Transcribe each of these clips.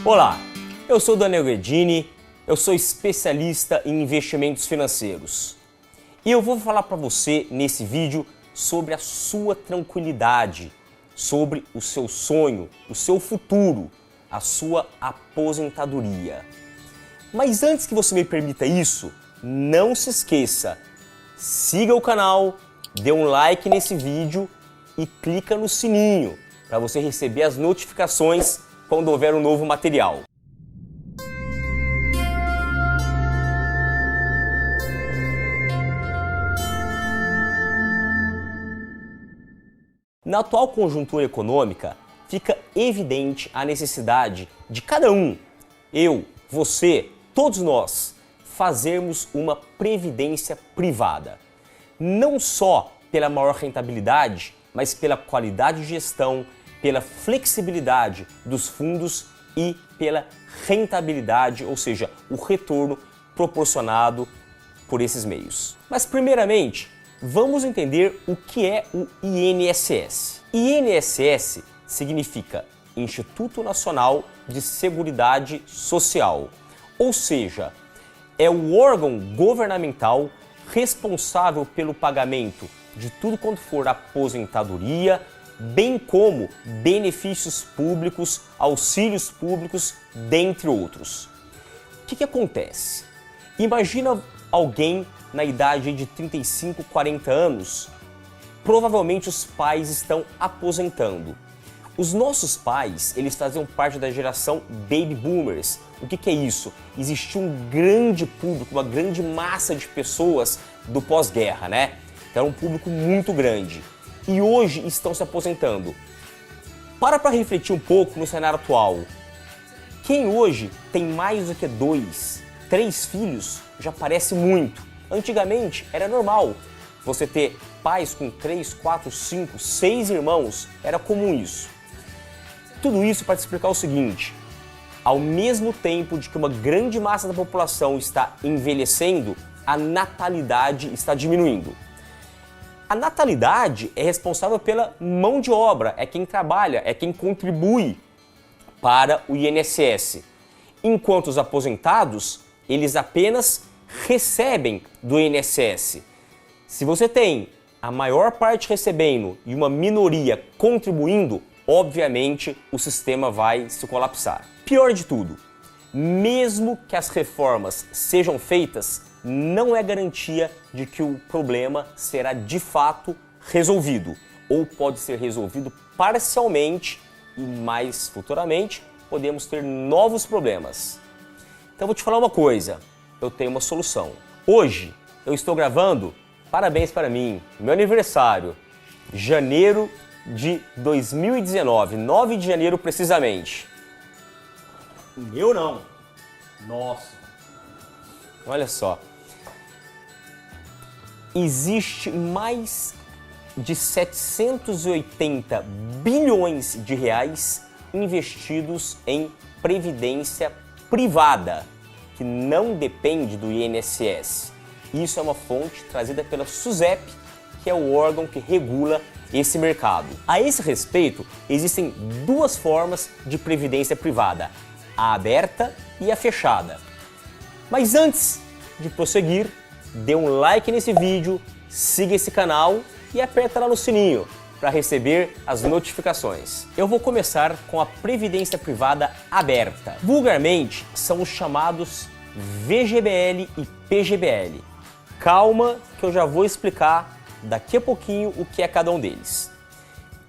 Olá, eu sou Daniel Guedini, eu sou especialista em investimentos financeiros. E eu vou falar para você nesse vídeo sobre a sua tranquilidade, sobre o seu sonho, o seu futuro, a sua aposentadoria. Mas antes que você me permita isso, não se esqueça, siga o canal, dê um like nesse vídeo e clica no sininho para você receber as notificações quando houver um novo material. Na atual conjuntura econômica, fica evidente a necessidade de cada um, eu, você, todos nós, fazermos uma previdência privada. Não só pela maior rentabilidade, mas pela qualidade de gestão, pela flexibilidade dos fundos e pela rentabilidade, ou seja, o retorno proporcionado por esses meios. Mas primeiramente, vamos entender o que é o INSS. INSS significa Instituto Nacional de Seguridade Social, ou seja, é o órgão governamental responsável pelo pagamento de tudo quanto for aposentadoria, bem como benefícios públicos, auxílios públicos, dentre outros. O que acontece? Imagina alguém na idade de 35, 40 anos, provavelmente os pais estão aposentando. Os nossos pais, eles faziam parte da geração Baby Boomers. O que é isso? Existia um grande público, uma grande massa de pessoas do pós-guerra, né? Era um público muito grande. E hoje estão se aposentando. Para refletir um pouco no cenário atual. Quem hoje tem mais do que 2, 3 filhos já parece muito. Antigamente era normal você ter pais com 3, 4, 5, 6 irmãos. Era comum isso. Tudo isso para te explicar o seguinte. Ao mesmo tempo de que uma grande massa da população está envelhecendo, a natalidade está diminuindo. A natalidade é responsável pela mão de obra, é quem trabalha, é quem contribui para o INSS. Enquanto os aposentados, eles apenas recebem do INSS. Se você tem a maior parte recebendo e uma minoria contribuindo, obviamente o sistema vai se colapsar. Pior de tudo, mesmo que as reformas sejam feitas, não é garantia de que o problema será de fato resolvido, ou pode ser resolvido parcialmente e mais futuramente podemos ter novos problemas. Então vou te falar uma coisa, eu tenho uma solução. Hoje eu estou gravando, parabéns para mim, meu aniversário, janeiro de 2019, 9 de janeiro precisamente. O meu não, nossa, olha só. Existe mais de 780 bilhões de reais investidos em previdência privada, que não depende do INSS. Isso é uma fonte trazida pela SUSEP, que é o órgão que regula esse mercado. A esse respeito, existem duas formas de previdência privada, a aberta e a fechada. Mas antes de prosseguir, dê um like nesse vídeo, siga esse canal e aperta lá no sininho para receber as notificações. Eu vou começar com a previdência privada aberta. Vulgarmente, são os chamados VGBL e PGBL. Calma que eu já vou explicar daqui a pouquinho o que é cada um deles.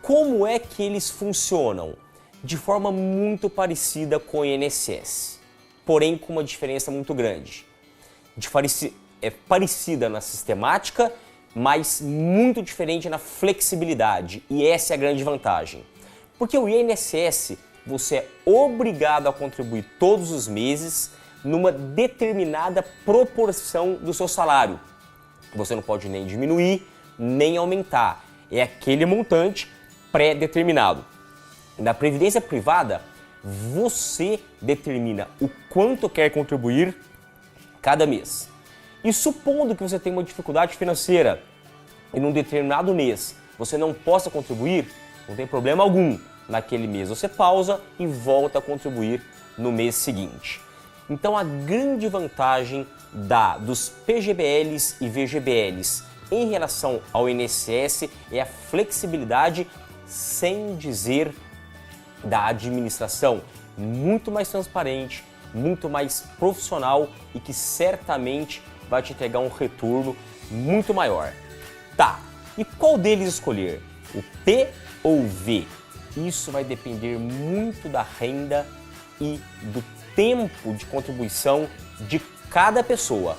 Como é que eles funcionam? De forma muito parecida com o INSS, porém com uma diferença muito grande. É parecida na sistemática, mas muito diferente na flexibilidade, e essa é a grande vantagem. Porque o INSS, você é obrigado a contribuir todos os meses numa determinada proporção do seu salário. Você não pode nem diminuir, nem aumentar. É aquele montante pré-determinado. Na previdência privada, você determina o quanto quer contribuir cada mês. E supondo que você tenha uma dificuldade financeira e num determinado mês você não possa contribuir, não tem problema algum. Naquele mês você pausa e volta a contribuir no mês seguinte. Então a grande vantagem dos PGBLs e VGBLs em relação ao INSS é a flexibilidade, sem dizer da administração, muito mais transparente, muito mais profissional e que certamente vai te entregar um retorno muito maior. Tá, e qual deles escolher? O P ou o V? Isso vai depender muito da renda e do tempo de contribuição de cada pessoa.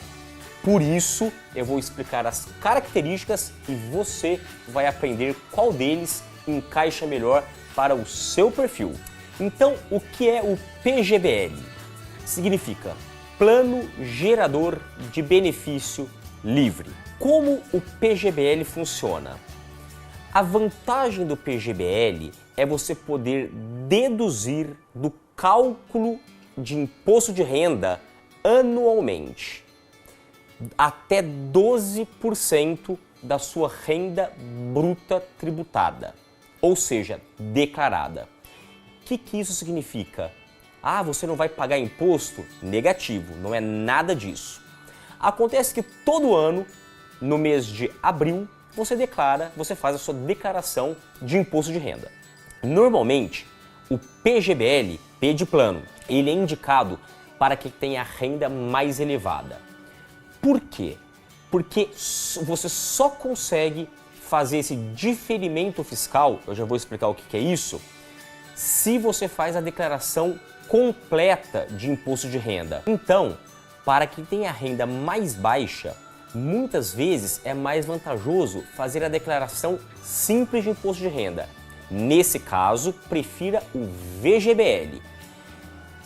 Por isso, eu vou explicar as características e você vai aprender qual deles encaixa melhor para o seu perfil. Então, o que é o PGBL? Significa Plano Gerador de Benefício Livre. Como o PGBL funciona? A vantagem do PGBL é você poder deduzir do cálculo de imposto de renda anualmente até 12% da sua renda bruta tributada, ou seja, declarada. O que isso significa? Ah, você não vai pagar imposto? Negativo, não é nada disso. Acontece que todo ano, no mês de abril, você faz a sua declaração de imposto de renda. Normalmente, o PGBL, P de plano, ele é indicado para quem tem a renda mais elevada. Por quê? Porque você só consegue fazer esse diferimento fiscal, eu já vou explicar o que é isso, se você faz a declaração completa de imposto de renda. Então, para quem tem a renda mais baixa, muitas vezes é mais vantajoso fazer a declaração simples de imposto de renda. Nesse caso, prefira o VGBL.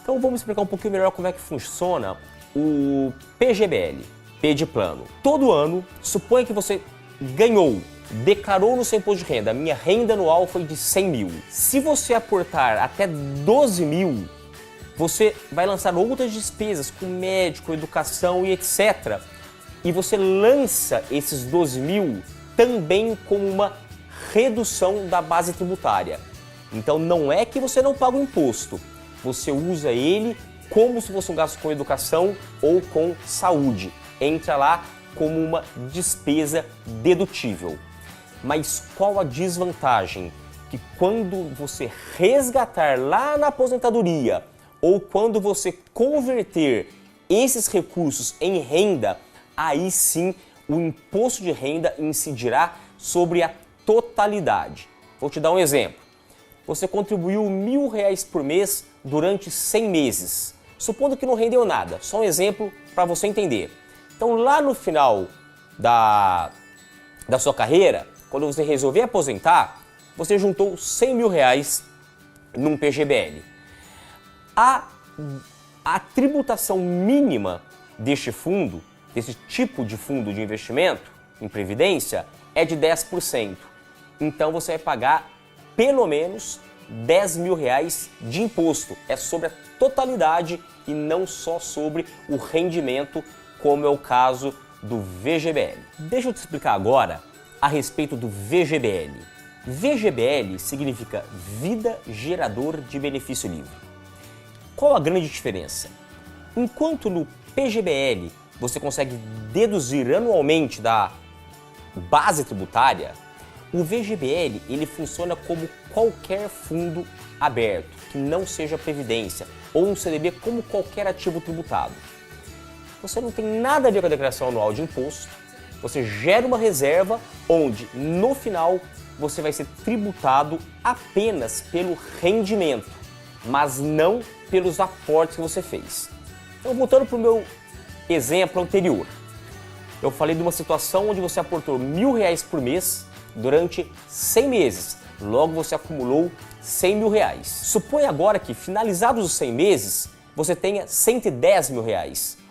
Então vamos explicar um pouquinho melhor como é que funciona o PGBL, P de plano. Todo ano, suponha que você declarou no seu imposto de renda, a minha renda anual foi de 100 mil. Se você aportar até 12 mil, você vai lançar outras despesas com médico, educação e etc. E você lança esses 12 mil também como uma redução da base tributária. Então não é que você não paga o imposto, você usa ele como se fosse um gasto com educação ou com saúde. Entra lá como uma despesa dedutível. Mas qual a desvantagem? Que quando você resgatar lá na aposentadoria ou quando você converter esses recursos em renda, aí sim o imposto de renda incidirá sobre a totalidade. Vou te dar um exemplo. Você contribuiu R$1.000 por mês durante 100 meses, supondo que não rendeu nada. Só um exemplo para você entender. Então lá no final da sua carreira, quando você resolver aposentar, você juntou R$100 mil num PGBL. A tributação mínima deste fundo, desse tipo de fundo de investimento em previdência, é de 10%. Então você vai pagar pelo menos R$10 mil de imposto. É sobre a totalidade e não só sobre o rendimento, como é o caso do VGBL. Deixa eu te explicar agora a respeito do VGBL. VGBL significa Vida Gerador de Benefício Livre. Qual a grande diferença? Enquanto no PGBL você consegue deduzir anualmente da base tributária, o VGBL ele funciona como qualquer fundo aberto, que não seja previdência, ou um CDB como qualquer ativo tributado. Você não tem nada a ver com a declaração anual de imposto, você gera uma reserva onde, no final, você vai ser tributado apenas pelo rendimento, mas não pelos aportes que você fez. Então, voltando para o meu exemplo anterior, eu falei de uma situação onde você aportou R$1.000 por mês durante 100 meses, logo você acumulou R$100 mil. Suponha agora que, finalizados os 100 meses, você tenha R$110 mil,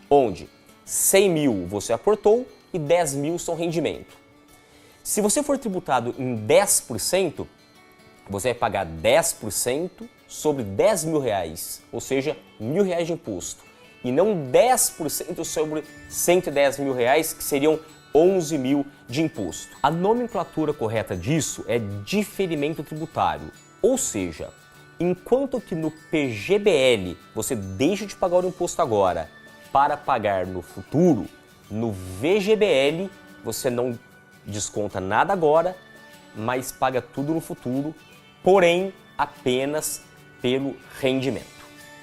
onde 100 mil você aportou e 10 mil são rendimento. Se você for tributado em 10%, você vai pagar 10% sobre R$10 mil, ou seja, R$1.000 de imposto, e não 10% sobre R$110 mil, que seriam 11 mil de imposto. A nomenclatura correta disso é diferimento tributário, ou seja, Enquanto que no PGBL você deixa de pagar o imposto agora para pagar no futuro, no VGBL você não desconta nada agora, mas paga tudo no futuro, porém apenas pelo rendimento.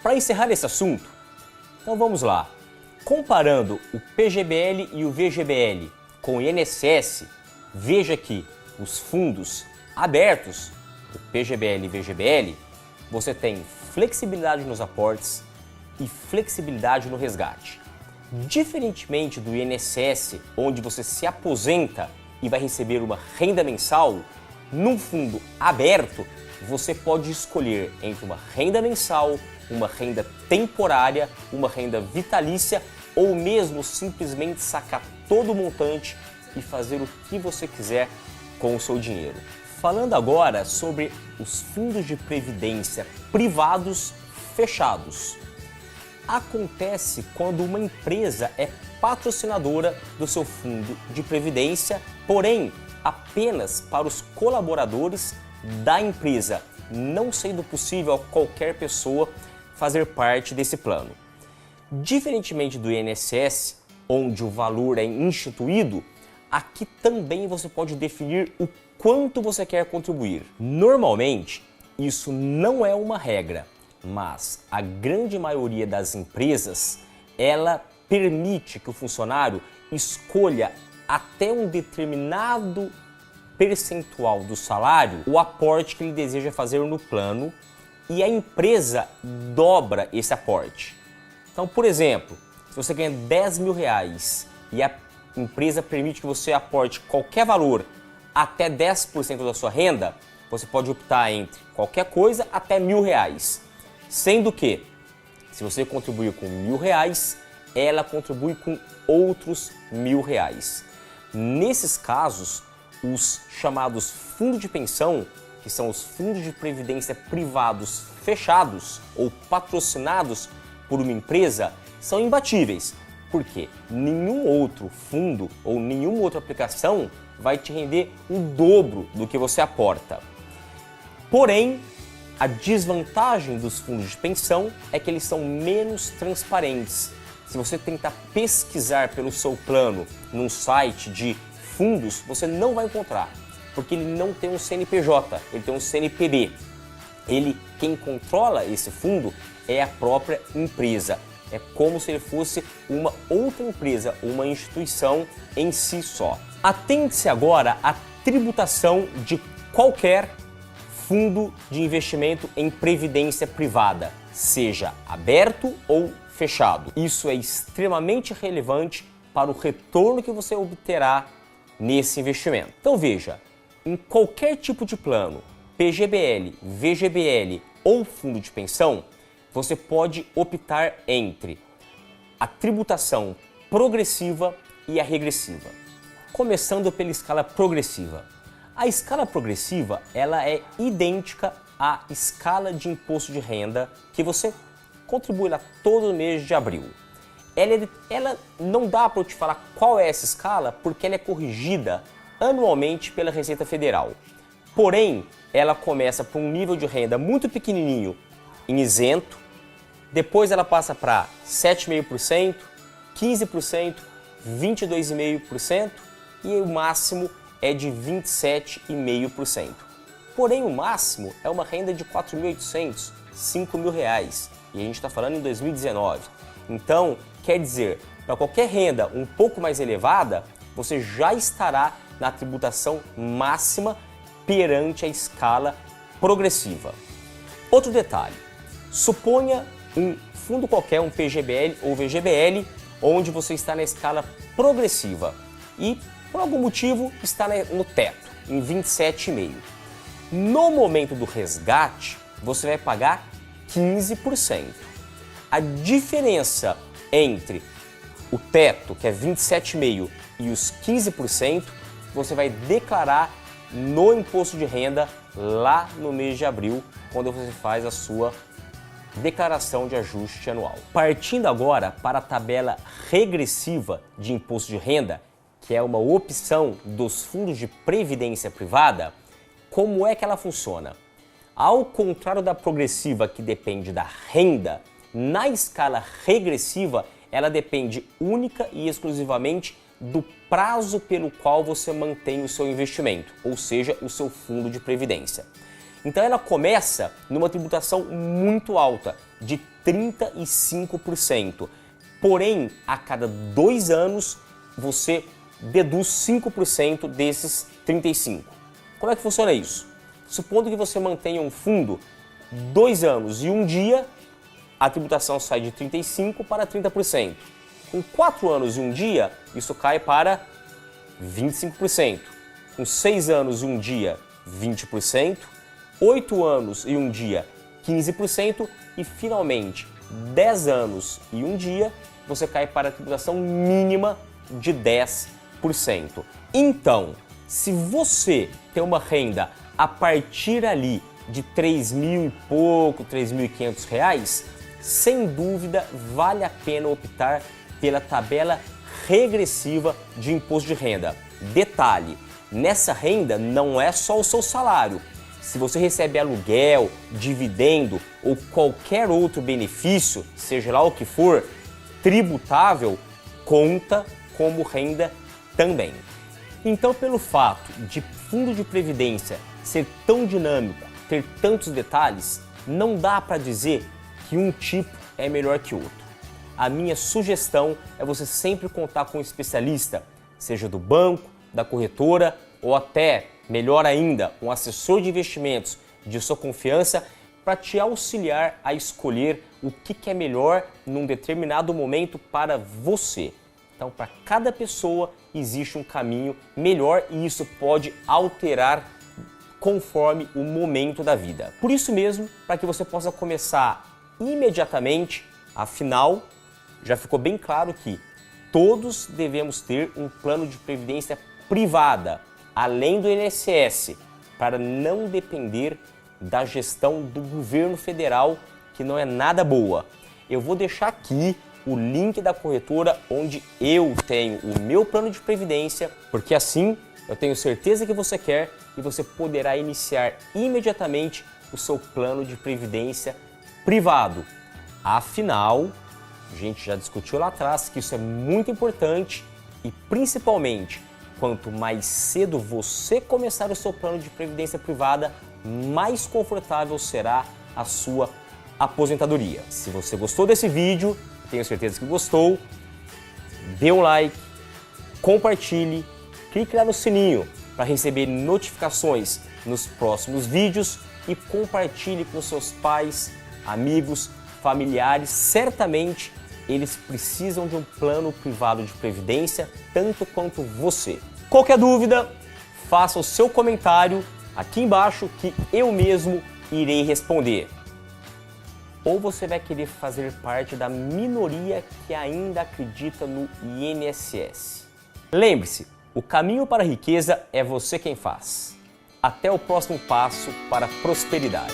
Para encerrar esse assunto, então vamos lá. Comparando o PGBL e o VGBL com o INSS, veja que os fundos abertos, o PGBL e VGBL, você tem flexibilidade nos aportes e flexibilidade no resgate. Diferentemente do INSS, onde você se aposenta e vai receber uma renda mensal, num fundo aberto, você pode escolher entre uma renda mensal, uma renda temporária, uma renda vitalícia ou mesmo simplesmente sacar todo o montante e fazer o que você quiser com o seu dinheiro. Falando agora sobre os fundos de previdência privados fechados. Acontece quando uma empresa é patrocinadora do seu fundo de previdência, porém apenas para os colaboradores da empresa, não sendo possível a qualquer pessoa fazer parte desse plano. Diferentemente do INSS, onde o valor é instituído, aqui também você pode definir o quanto você quer contribuir. Normalmente, isso não é uma regra, mas a grande maioria das empresas, ela permite que o funcionário escolha até um determinado percentual do salário o aporte que ele deseja fazer no plano e a empresa dobra esse aporte. Então, por exemplo, se você ganha 10 mil reais e a empresa permite que você aporte qualquer valor até 10% da sua renda, você pode optar entre qualquer coisa até R$1.000. Sendo que, se você contribuir com R$1.000, ela contribui com outros R$1.000. Nesses casos, os chamados fundos de pensão, que são os fundos de previdência privados fechados ou patrocinados por uma empresa, são imbatíveis, porque nenhum outro fundo ou nenhuma outra aplicação vai te render o dobro do que você aporta. Porém, a desvantagem dos fundos de pensão é que eles são menos transparentes. Se você tentar pesquisar pelo seu plano num site de fundos, você não vai encontrar, porque ele não tem um CNPJ, ele tem um CNPB. Quem controla esse fundo é a própria empresa. É como se ele fosse uma outra empresa, uma instituição em si só. Atente-se agora à tributação de qualquer fundo de investimento em previdência privada, seja aberto ou fechado. Isso é extremamente relevante para o retorno que você obterá nesse investimento. Então veja, em qualquer tipo de plano, PGBL, VGBL ou fundo de pensão, você pode optar entre a tributação progressiva e a regressiva. Começando pela escala progressiva. A escala progressiva ela é idêntica à escala de imposto de renda que você contribui lá todo mês de abril. Ela não dá para eu te falar qual é essa escala porque ela é corrigida anualmente pela Receita Federal. Porém, ela começa por um nível de renda muito pequenininho em isento, depois ela passa para 7,5%, 15%, 22,5% e o máximo é de 27,5%. Porém, o máximo é uma renda de 4.800, R$5.000 e a gente está falando em 2019. Então, quer dizer, para qualquer renda um pouco mais elevada, você já estará na tributação máxima perante a escala progressiva. Outro detalhe, suponha um fundo qualquer, um PGBL ou VGBL, onde você está na escala progressiva e, por algum motivo, está no teto, em 27,5%. No momento do resgate, você vai pagar 15%. A diferença entre o teto, que é 27,5%, e os 15%, você vai declarar no imposto de renda lá no mês de abril, quando você faz a sua declaração de ajuste anual. Partindo agora para a tabela regressiva de imposto de renda, que é uma opção dos fundos de previdência privada, como é que ela funciona? Ao contrário da progressiva, que depende da renda, na escala regressiva, ela depende única e exclusivamente do prazo pelo qual você mantém o seu investimento, ou seja, o seu fundo de previdência. Então ela começa numa tributação muito alta, de 35%. Porém, a cada 2 anos, você deduz 5% desses 35%. Como é que funciona isso? Supondo que você mantenha um fundo 2 anos e 1 dia, a tributação sai de 35% para 30%. Com 4 anos e 1 dia, isso cai para 25%. Com 6 anos e 1 dia, 20%. 8 anos e 1 dia, 15%. E, finalmente, 10 anos e 1 dia, você cai para a tributação mínima de 10%. Então, se você tem uma renda a partir ali de 3.000 e pouco, R$3.500, sem dúvida vale a pena optar pela tabela regressiva de imposto de renda. Detalhe, nessa renda não é só o seu salário. Se você recebe aluguel, dividendo ou qualquer outro benefício, seja lá o que for, tributável, conta como renda também. Então, pelo fato de fundo de previdência ser tão dinâmico, ter tantos detalhes, não dá para dizer que um tipo é melhor que outro. A minha sugestão é você sempre contar com um especialista, seja do banco, da corretora ou até, melhor ainda, um assessor de investimentos de sua confiança para te auxiliar a escolher o que é melhor num determinado momento para você. Então, para cada pessoa existe um caminho melhor e isso pode alterar conforme o momento da vida. Por isso mesmo, para que você possa começar imediatamente, afinal, já ficou bem claro que todos devemos ter um plano de previdência privada, além do INSS, para não depender da gestão do governo federal, que não é nada boa. Eu vou deixar aqui o link da corretora onde eu tenho o meu plano de previdência, porque assim eu tenho certeza que você quer e você poderá iniciar imediatamente o seu plano de previdência privado. Afinal, a gente já discutiu lá atrás que isso é muito importante e principalmente quanto mais cedo você começar o seu plano de previdência privada, mais confortável será a sua aposentadoria. Se você gostou desse vídeo, tenho certeza que gostou, dê um like, compartilhe, clique lá no sininho para receber notificações nos próximos vídeos e compartilhe com seus pais, amigos, familiares. Certamente eles precisam de um plano privado de previdência tanto quanto você. Qualquer dúvida, faça o seu comentário aqui embaixo que eu mesmo irei responder. Ou você vai querer fazer parte da minoria que ainda acredita no INSS. Lembre-se, o caminho para a riqueza é você quem faz. Até o próximo passo para a prosperidade.